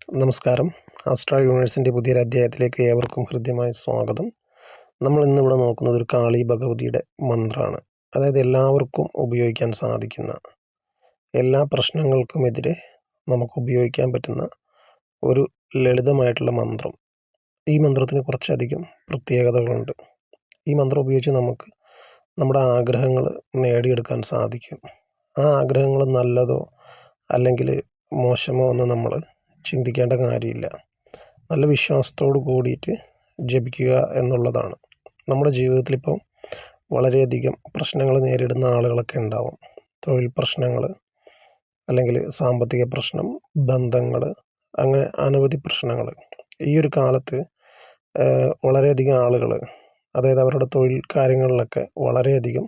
നമസ്കാരം. ആസ്ട്ര യൂണിവേഴ്സിൻ്റെ പുതിയൊരു അധ്യായത്തിലേക്ക് ഏവർക്കും ഹൃദ്യമായ സ്വാഗതം. നമ്മൾ ഇന്നിവിടെ നോക്കുന്നത് ഒരു കാളി ഭഗവതിയുടെ മന്ത്രമാണ്. അതായത് എല്ലാവർക്കും ഉപയോഗിക്കാൻ സാധിക്കുന്ന, എല്ലാ പ്രശ്നങ്ങൾക്കുമെതിരെ നമുക്ക് ഉപയോഗിക്കാൻ പറ്റുന്ന ഒരു ലളിതമായിട്ടുള്ള മന്ത്രം. ഈ മന്ത്രത്തിന് കുറച്ചധികം പ്രത്യേകതകളുണ്ട്. ഈ മന്ത്രം ഉപയോഗിച്ച് നമുക്ക് നമ്മുടെ ആഗ്രഹങ്ങൾ നേടിയെടുക്കാൻ സാധിക്കും. ആ ആഗ്രഹങ്ങൾ നല്ലതോ അല്ലെങ്കിൽ മോശമോ എന്ന് നമ്മൾ ചിന്തിക്കേണ്ട കാര്യമില്ല. നല്ല വിശ്വാസത്തോട് കൂടിയിട്ട് ജപിക്കുക എന്നുള്ളതാണ്. നമ്മുടെ ജീവിതത്തിലിപ്പോൾ വളരെയധികം പ്രശ്നങ്ങൾ നേരിടുന്ന ആളുകളൊക്കെ ഉണ്ടാവും. തൊഴിൽ പ്രശ്നങ്ങൾ, അല്ലെങ്കിൽ സാമ്പത്തിക പ്രശ്നം, ബന്ധങ്ങൾ, അങ്ങനെ അനവധി പ്രശ്നങ്ങൾ. ഈ ഒരു കാലത്ത് വളരെയധികം ആളുകൾ, അതായത് അവരുടെ തൊഴിൽ കാര്യങ്ങളിലൊക്കെ വളരെയധികം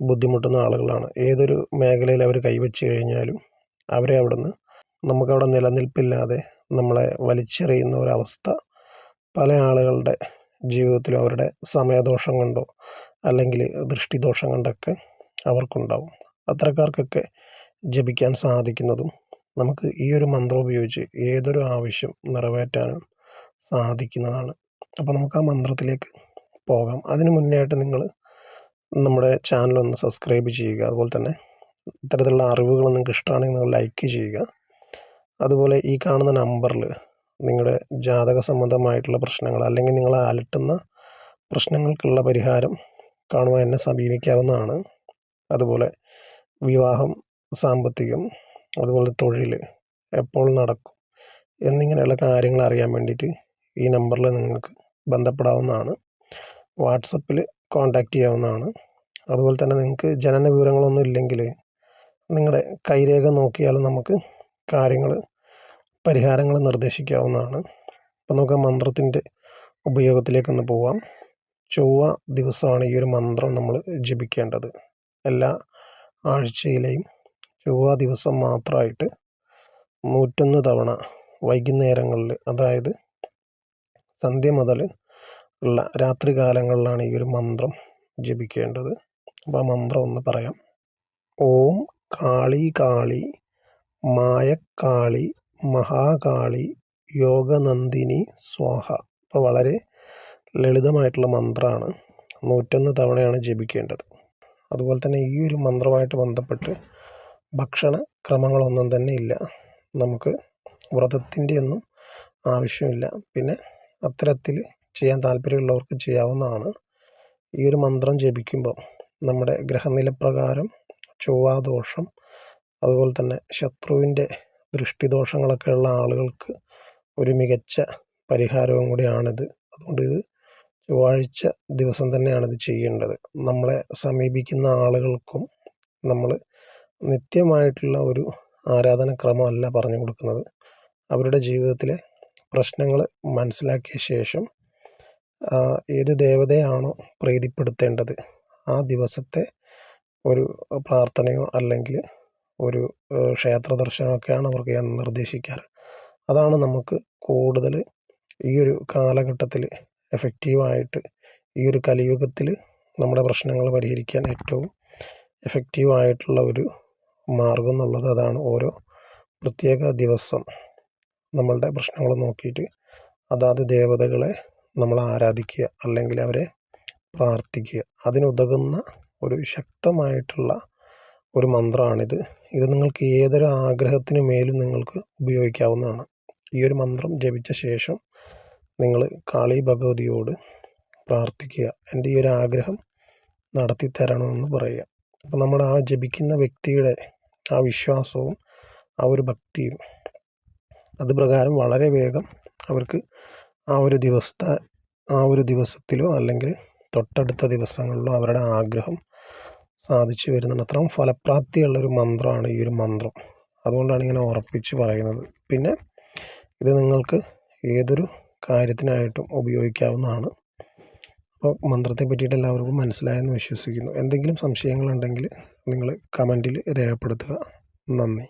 ബുദ്ധിമുട്ടുന്ന ആളുകളാണ്. ഏതൊരു മേഖലയിൽ അവർ കൈവച്ച് കഴിഞ്ഞാലും അവരെ അവിടുന്ന് നമുക്കവിടെ നിലനിൽപ്പില്ലാതെ നമ്മളെ വലിച്ചെറിയുന്ന ഒരവസ്ഥ പല ആളുകളുടെ ജീവിതത്തിലും അവരുടെ സമയദോഷം കൊണ്ടോ അല്ലെങ്കിൽ ദൃഷ്ടിദോഷം കൊണ്ടൊക്കെ അവർക്കുണ്ടാവും. അത്തരക്കാർക്കൊക്കെ ജപിക്കാൻ സാധിക്കുന്നതും നമുക്ക് ഈ ഒരു മന്ത്രം ഉപയോഗിച്ച് ഏതൊരു ആവശ്യം നിറവേറ്റാനും സാധിക്കുന്നതാണ്. അപ്പോൾ നമുക്ക് ആ മന്ത്രത്തിലേക്ക് പോകാം. അതിനു മുന്നേയായിട്ട് നിങ്ങൾ നമ്മുടെ ചാനലൊന്ന് സബ്സ്ക്രൈബ് ചെയ്യുക. അതുപോലെ തന്നെ ഇത്തരത്തിലുള്ള അറിവുകൾ നിങ്ങൾക്ക് ഇഷ്ടമാണെങ്കിൽ നിങ്ങൾ ലൈക്ക് ചെയ്യുക. അതുപോലെ ഈ കാണുന്ന നമ്പറിൽ നിങ്ങളുടെ ജാതക സംബന്ധമായിട്ടുള്ള പ്രശ്നങ്ങൾ, അല്ലെങ്കിൽ നിങ്ങളെ അലട്ടുന്ന പ്രശ്നങ്ങൾക്കുള്ള പരിഹാരം കാണുവാൻ എന്നെ സമീപിക്കാവുന്നതാണ്. അതുപോലെ വിവാഹം, സാമ്പത്തികം, അതുപോലെ തൊഴിൽ എപ്പോൾ നടക്കും എന്നിങ്ങനെയുള്ള കാര്യങ്ങൾ അറിയാൻ വേണ്ടിയിട്ട് ഈ നമ്പറിൽ നിങ്ങൾക്ക് ബന്ധപ്പെടാവുന്നതാണ്. വാട്സപ്പിൽ കോൺടാക്റ്റ് ചെയ്യാവുന്നതാണ്. അതുപോലെ തന്നെ നിങ്ങൾക്ക് ജനന വിവരങ്ങളൊന്നും ഇല്ലെങ്കിൽ നിങ്ങളുടെ കൈരേഖ നോക്കിയാലും നമുക്ക് പരിഹാരങ്ങൾ നിർദ്ദേശിക്കാവുന്നതാണ്. അപ്പോൾ നമുക്ക് ആ മന്ത്രത്തിൻ്റെ ഉപയോഗത്തിലേക്കൊന്ന് പോവാം. ചൊവ്വ ദിവസമാണ് ഈ ഒരു മന്ത്രം നമ്മൾ ജപിക്കേണ്ടത്. എല്ലാ ആഴ്ചയിലെയും ചൊവ്വ ദിവസം മാത്രമായിട്ട് 101 തവണ വൈകുന്നേരങ്ങളിൽ, അതായത് സന്ധ്യ മുതൽ ഉള്ള രാത്രി കാലങ്ങളിലാണ് ഈ ഒരു മന്ത്രം ജപിക്കേണ്ടത്. അപ്പോൾ ആ മന്ത്രം ഒന്ന് പറയാം. ഓം കാളി കാളി മായക്കാളി മഹാകാളി യോഗനന്ദിനി സ്വാഹ. അപ്പോൾ വളരെ ലളിതമായിട്ടുള്ള മന്ത്രമാണ്. 101 തവണയാണ് ജപിക്കേണ്ടത്. അതുപോലെ തന്നെ ഈ ഒരു മന്ത്രമായിട്ട് ബന്ധപ്പെട്ട് ഭക്ഷണ ക്രമങ്ങളൊന്നും തന്നെ ഇല്ല. നമുക്ക് വ്രതത്തിൻ്റെ ഒന്നും ആവശ്യമില്ല. പിന്നെ അത്തരത്തിൽ ചെയ്യാൻ താല്പര്യമുള്ളവർക്ക് ചെയ്യാവുന്നതാണ്. ഈ ഒരു മന്ത്രം ജപിക്കുമ്പോൾ നമ്മുടെ ഗ്രഹനില പ്രകാരം ചൊവ്വാദോഷം, അതുപോലെ തന്നെ ശത്രുവിൻ്റെ ദൃഷ്ടിദോഷങ്ങളൊക്കെ ഉള്ള ആളുകൾക്ക് ഒരു മികച്ച പരിഹാരവും കൂടിയാണിത്. അതുകൊണ്ട് ഇത് ചൊവ്വാഴ്ച ദിവസം തന്നെയാണിത് ചെയ്യേണ്ടത്. നമ്മളെ സമീപിക്കുന്ന ആളുകൾക്കും നമ്മൾ നിത്യമായിട്ടുള്ള ഒരു ആരാധനക്രമമല്ല പറഞ്ഞു കൊടുക്കുന്നത്. അവരുടെ ജീവിതത്തിലെ പ്രശ്നങ്ങൾ മനസ്സിലാക്കിയ ശേഷം ഏത് ദേവതയാണോ പ്രീതിപ്പെടുത്തേണ്ടത് ആ ദിവസത്തെ ഒരു പ്രാർത്ഥനയോ അല്ലെങ്കിൽ ഒരു ക്ഷേത്ര ദർശനമൊക്കെയാണ് അവർക്ക് ഞാൻ നിർദ്ദേശിക്കാറ്. അതാണ് നമുക്ക് കൂടുതൽ ഈ ഒരു കാലഘട്ടത്തിൽ എഫക്റ്റീവായിട്ട്, ഈ ഒരു കലിയുഗത്തിൽ നമ്മുടെ പ്രശ്നങ്ങൾ പരിഹരിക്കാൻ ഏറ്റവും എഫക്റ്റീവായിട്ടുള്ള ഒരു മാർഗം എന്നുള്ളത് അതാണ്. ഓരോ പ്രത്യേക ദിവസം നമ്മളുടെ പ്രശ്നങ്ങൾ നോക്കിയിട്ട് അതാത് ദേവതകളെ നമ്മൾ ആരാധിക്കുക, അല്ലെങ്കിൽ അവരെ പ്രാർത്ഥിക്കുക. അതിനുതകുന്ന ഒരു ശക്തമായിട്ടുള്ള ഒരു മന്ത്രമാണിത്. ഇത് നിങ്ങൾക്ക് ഏതൊരു ആഗ്രഹത്തിന് മേലും നിങ്ങൾക്ക് ഉപയോഗിക്കാവുന്നതാണ്. ഈ ഒരു മന്ത്രം ജപിച്ച ശേഷം നിങ്ങൾ കാളി ഭഗവതിയോട് പ്രാർത്ഥിക്കുക, എൻ്റെ ഈ ഒരു ആഗ്രഹം നടത്തി തരണമെന്ന് പറയുക. അപ്പോൾ നമ്മുടെ ആ ജപിക്കുന്ന വ്യക്തിയുടെ ആ വിശ്വാസവും ആ ഒരു ഭക്തിയും അത് പ്രകാരം വളരെ വേഗം അവർക്ക് ആ ഒരു ദിവസത്തിലോ അല്ലെങ്കിൽ തൊട്ടടുത്ത ദിവസങ്ങളിലോ അവരുടെ ആഗ്രഹം സാധിച്ചു വരുന്നുണ്ട്. അത്രയും ഫലപ്രാപ്തിയുള്ളൊരു മന്ത്രമാണ് ഈ ഒരു മന്ത്രം. അതുകൊണ്ടാണ് ഇങ്ങനെ ഉറപ്പിച്ച് പറയുന്നത്. പിന്നെ ഇത് നിങ്ങൾക്ക് ഏതൊരു കാര്യത്തിനായിട്ടും ഉപയോഗിക്കാവുന്നതാണ്. അപ്പോൾ മന്ത്രത്തെ പറ്റിയിട്ട് എല്ലാവർക്കും മനസ്സിലായെന്ന് വിശ്വസിക്കുന്നു. എന്തെങ്കിലും സംശയങ്ങളുണ്ടെങ്കിൽ നിങ്ങൾ കമൻറ്റിൽ രേഖപ്പെടുത്തുക. നന്ദി.